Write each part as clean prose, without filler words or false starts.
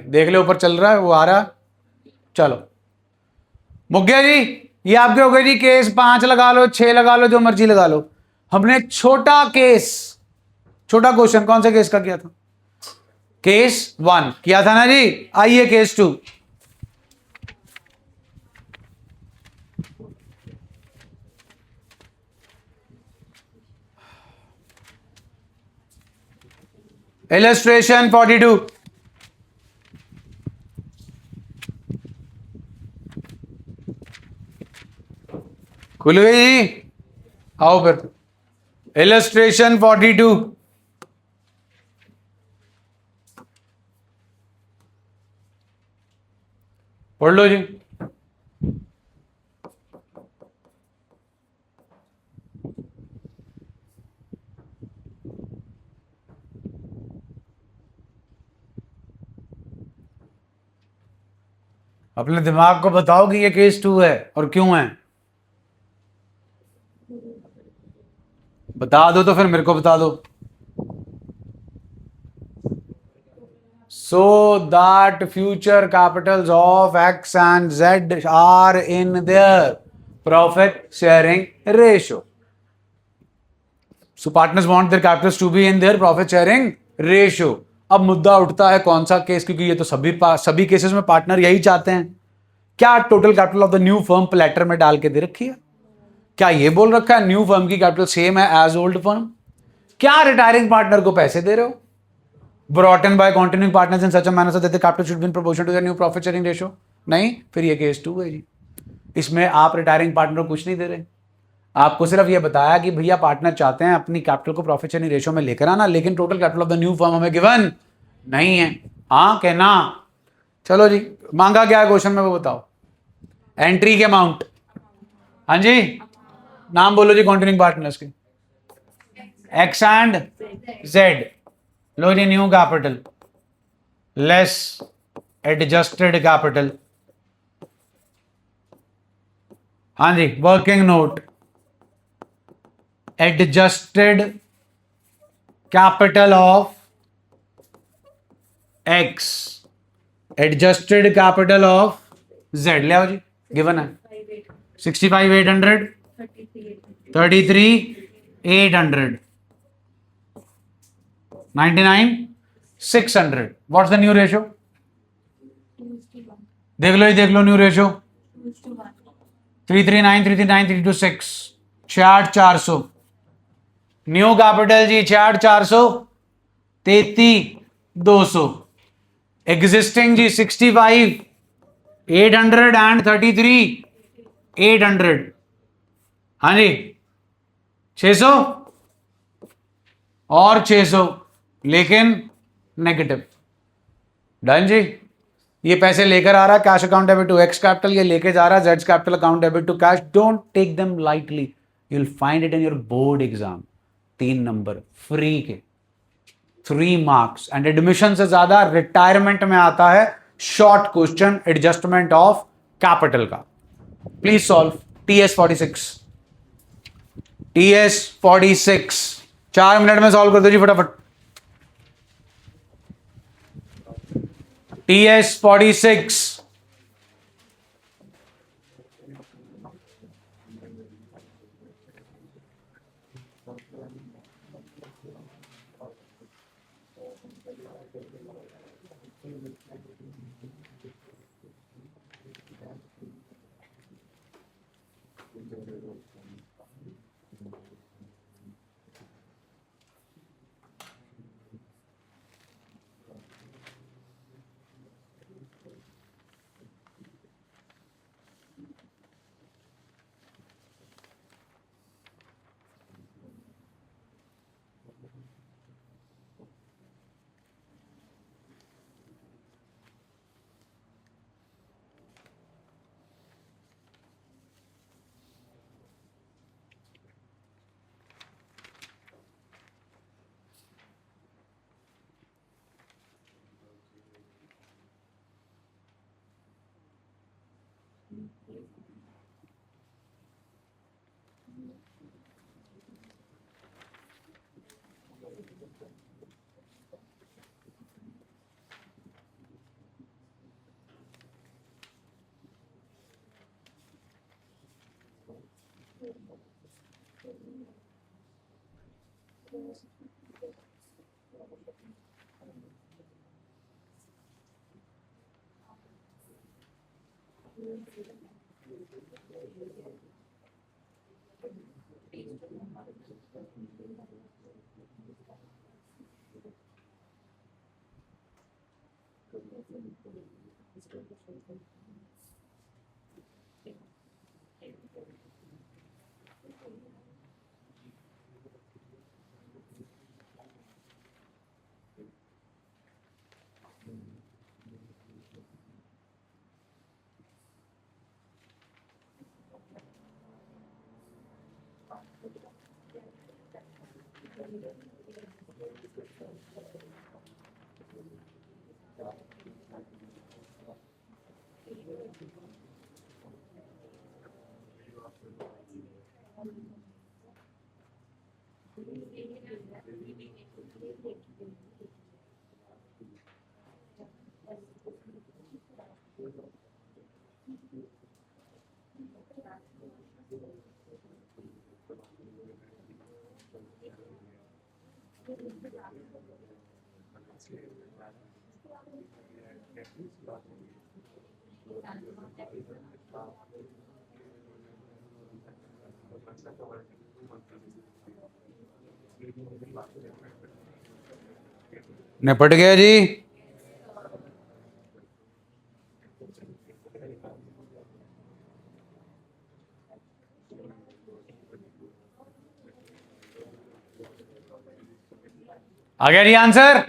देख ले ऊपर चल रहा है, वो आ रहा। चलो मुग्या जी, ये आपके हो गए जी केस 5 लगा लो, 6 लगा लो, जो मर्जी लगा लो। हमने छोटा केस, छोटा क्वेश्चन कौन सा केस का किया था? केस 1 किया था ना जी। आइए केस 2। इलस्ट्रेशन 42। खुल गई जी, आओ फिर। इलस्ट्रेशन 42। पढ़ लो जी। अपने दिमाग को बताओ कि ये केस 2 है और क्यों है। बता दो तो फिर मेरे को बता दो। So that future capitals of X and Z are in their profit sharing ratio. So partners want their capitals to be in their profit sharing ratio. अब मुद्दा उठता है कौन सा केस, क्योंकि ये तो सभी केसेस में पार्टनर यही चाहते हैं। क्या total capital of the new firm platter में डाल के दे रखी है? क्या ये बोल रखा है न्यू फर्म की कैपिटल सेम है एज ओल्ड फर्म? क्या रिटायरिंग पार्टनर को पैसे दे रहे हो? brought in by continuing partners in such a manner so that the capital should be in proportion to the new profit sharing ratio? नहीं, फिर ये केस 2 है जी। इसमें आप रिटायरिंग पार्टनर को कुछ नहीं दे रहे, आपको सिर्फ ये बताया कि भैया पार्टनर चाहते हैं अपनी कैपिटल को प्रॉफिट शेयरिंग रेशियो में लेकर आना, लेकिन total capital of the new firm हमें गिवन नहीं है। हाँ कहना। चलो जी, मांगा क्या है क्वेश्चन में वो बताओ। एंट्री के अमाउंट। हाँ जी, नाम बोलो जी कॉन्टिन्यूइंग पार्टनर्स के। X and Z. लो जी, new capital less adjusted capital. हाँ जी, working note adjusted capital of X, adjusted capital of Z. ले आओ जी, गिवन है 65,800, 33,800, 99,600। What's the new ratio? देख लो, देख लो न्यू रेशियो 339, 339, 326, 66,400। न्यू कैपिटल जी 66,400, 33,200। एग्जिस्टिंग जी 65,800 एंड 33,800। हाँ जी, 600 और 600, लेकिन नेगेटिव। डन जी। ये पैसे लेकर आ रहा है cash account debit to X capital, ये लेके जा रहा है जेड्स capital account debit to cash. Don't take them lightly, you will find it in your board exam. 3 number free के, 3 मार्क्स। एंड एडमिशन से ज्यादा रिटायरमेंट में आता है short question adjustment of capital का। Please solve TS 46। TS 46 4 minute में solve कर दो जी फटाफट। TS 46। निपट गया जी। आ गया जी आंसर।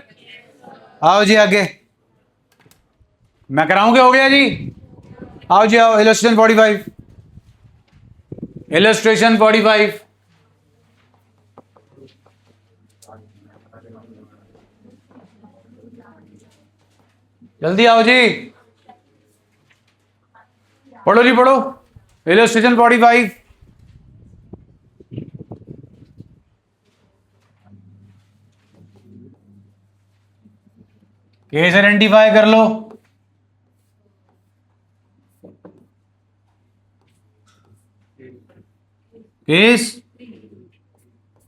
आओ जी आगे, मैं कराऊं क्या? हो गया जी। आओ जी आओ, इलस्ट्रेशन 45, इलस्ट्रेशन 45। जल्दी आओ जी, पढ़ो जी पढ़ो, इलस्ट्रेशन 45। केस आइडेंटिफाई कर लो। केस,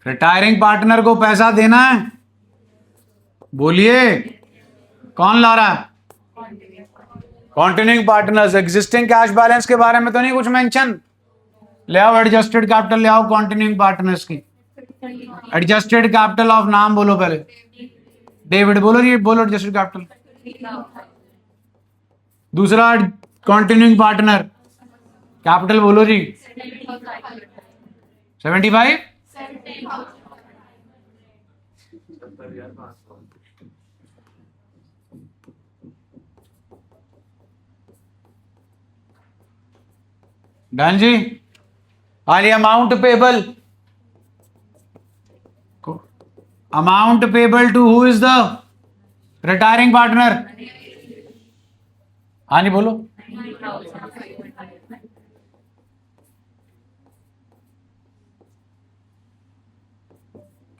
रिटायरिंग पार्टनर को पैसा देना है, बोलिए कौन ला रहा है? Continuing partners. Existing cash balance के बारे में तो नहीं कुछ मेंशन? ले आओ एडजस्टेड कैपिटल, ले आओ कॉन्टिन्यूइंग पार्टनर्स की। एडजस्टेड कैपिटल ऑफ नाम बोलो पहले, डेविड बोलो जी, बोलो एडजस्टेड कैपिटल। दूसरा कॉन्टिन्यूइंग पार्टनर कैपिटल बोलो जी, 75। डन जी। आली amount payable, amount payable to who is the retiring partner? हाँ जी बोलो।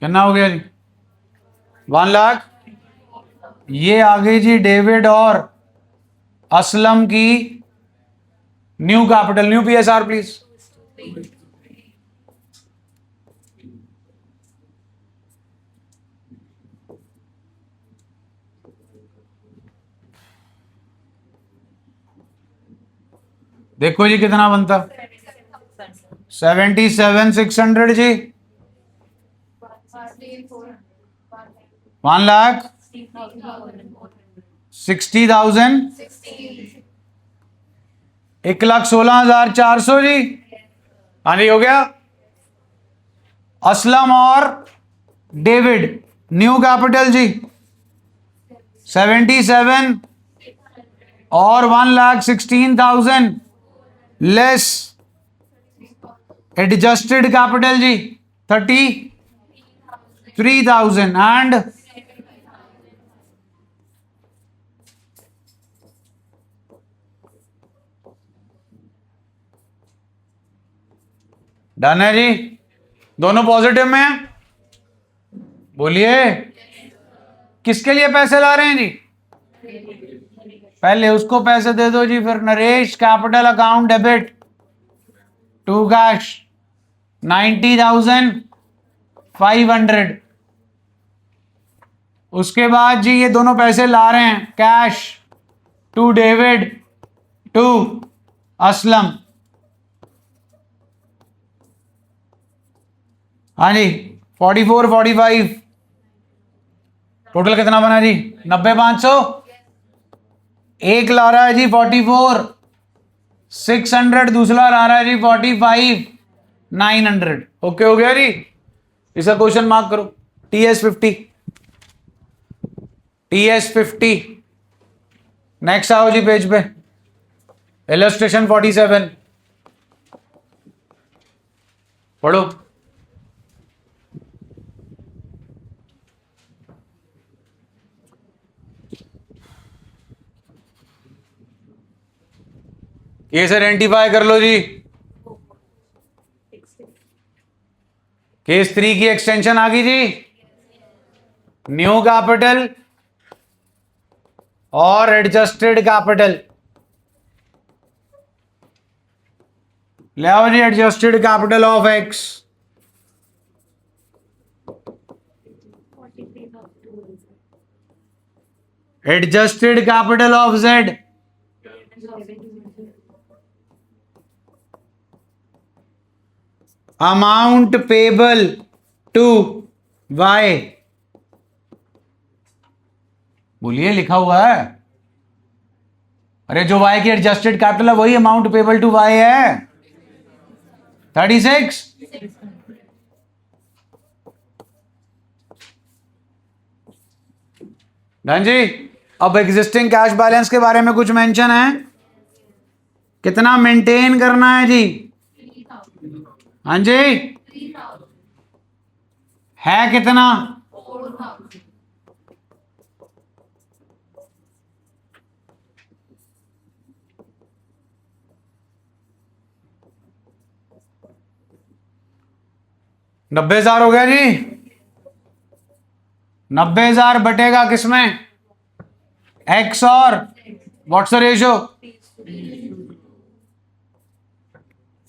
कितना हो गया जी? 1 लाख। ये आ गई जी डेविड और असलम की new capital, new PSR please. देखो जी कितना बनता, 77,600 जी। 1,60,000, 1,16,400 जी। हाँ जी हो गया। असलम और डेविड न्यू कैपिटल जी 77 और 1,16,000 less adjusted capital G 33,000 and done है जी। दोनों पॉजिटिव में हैं, बोलिए किसके लिए पैसे ला रहे हैं जी? पहले उसको पैसे दे दो जी, फिर Naresh capital account debit to cash 90,500। उसके बाद जी ये दोनों पैसे ला रहे हैं cash to David to Aslam. हाँ जी 44 45 टोटल कितना बना जी 90,500। एक ला रहा है जी 44 600, दूसरा ला रहा है जी 45 900। ओके हो गया जी। इसका क्वेश्चन मार्क करो। TS50 नेक्स्ट आओ जी पेज पे। इलस्ट्रेशन 47 पढ़ो। केस आइडेंटिफाई कर लो जी। केस 3 की एक्सटेंशन आ गई जी। न्यू कैपिटल और एडजस्टेड कैपिटल। ले आओ जी adjusted capital of X. Adjusted capital of Z. Amount payable to Y. बोलिए लिखा हुआ है। अरे जो वाई की एडजस्टेड कैपिटल है वही अमाउंट पेबल टू वाई है। 36। डन जी। अब एग्जिस्टिंग कैश बैलेंस के बारे में कुछ मेंशन है। कितना मेंटेन करना है जी। हाँ जी है कितना। नब्बे हजार हो गया जी। 90,000 बटेगा किसमें एक्स और व्हाट्स द रेशियो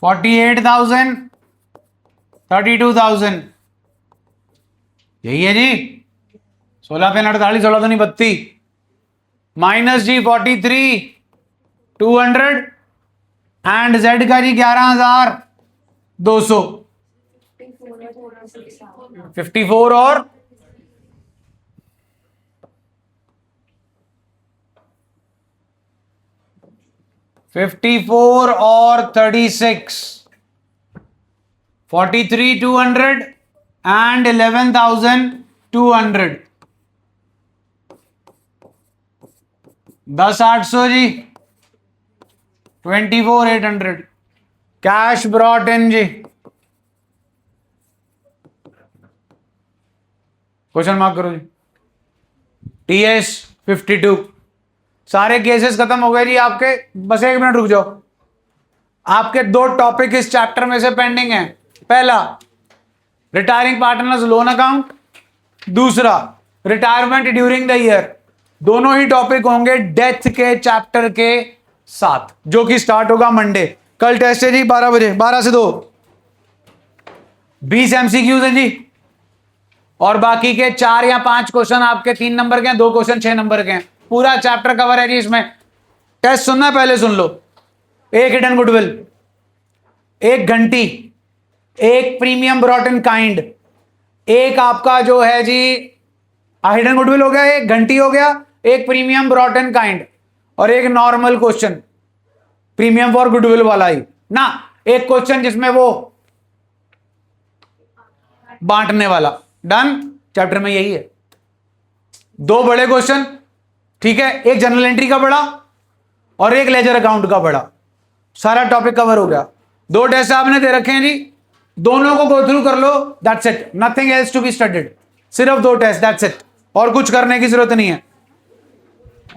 48,000 32,000। यही है जी। 16 पे 48 16 तो नहीं 32 माइनस जी 43,200 एंड जेड का जी 11,200 54 और 54 और 36 43,200 एंड 11,200 10,800 जी 24,800 कैश ब्रॉट इन जी। क्वेश्चन मार्क करो जी। TS52 सारे केसेस खत्म हो गए जी आपके। बस एक मिनट रुक जाओ। आपके दो टॉपिक इस चैप्टर में से पेंडिंग है। पहला रिटायरिंग पार्टनर्स लोन अकाउंट, दूसरा रिटायरमेंट ड्यूरिंग द ईयर। दोनों ही टॉपिक होंगे डेथ के चैप्टर के साथ, जो कि स्टार्ट होगा मंडे। कल टेस्ट है जी 12 बजे 12 से 2 20 MCQs है जी। और बाकी के 4 या 5 क्वेश्चन आपके 3 नंबर के हैं, 2 क्वेश्चन 6 नंबर के हैं। पूरा चैप्टर कवर है जी इसमें। टेस्ट सुनना है पहले सुन लो। एक हिडन गुडविल, एक घंटी, एक प्रीमियम ब्रॉट इन काइंड, एक आपका जो है जी हिडन गुडविल हो गया, एक घंटी हो गया, एक प्रीमियम ब्रॉट इन काइंड और एक normal question premium for goodwill वाला ही ना। एक क्वेश्चन जिसमें वो बांटने वाला। डन। चैप्टर में यही है। 2 बड़े क्वेश्चन, ठीक है, एक जनरल एंट्री का बड़ा और एक लेजर अकाउंट का बड़ा। सारा टॉपिक कवर हो गया। 2 टेस्ट आपने दे रखे हैं जी, दोनों को गो थ्रू कर लो। That's it, nothing else to be studied. सिर्फ 2 टेस्ट, दैट्स इट। और कुछ करने की जरूरत नहीं है।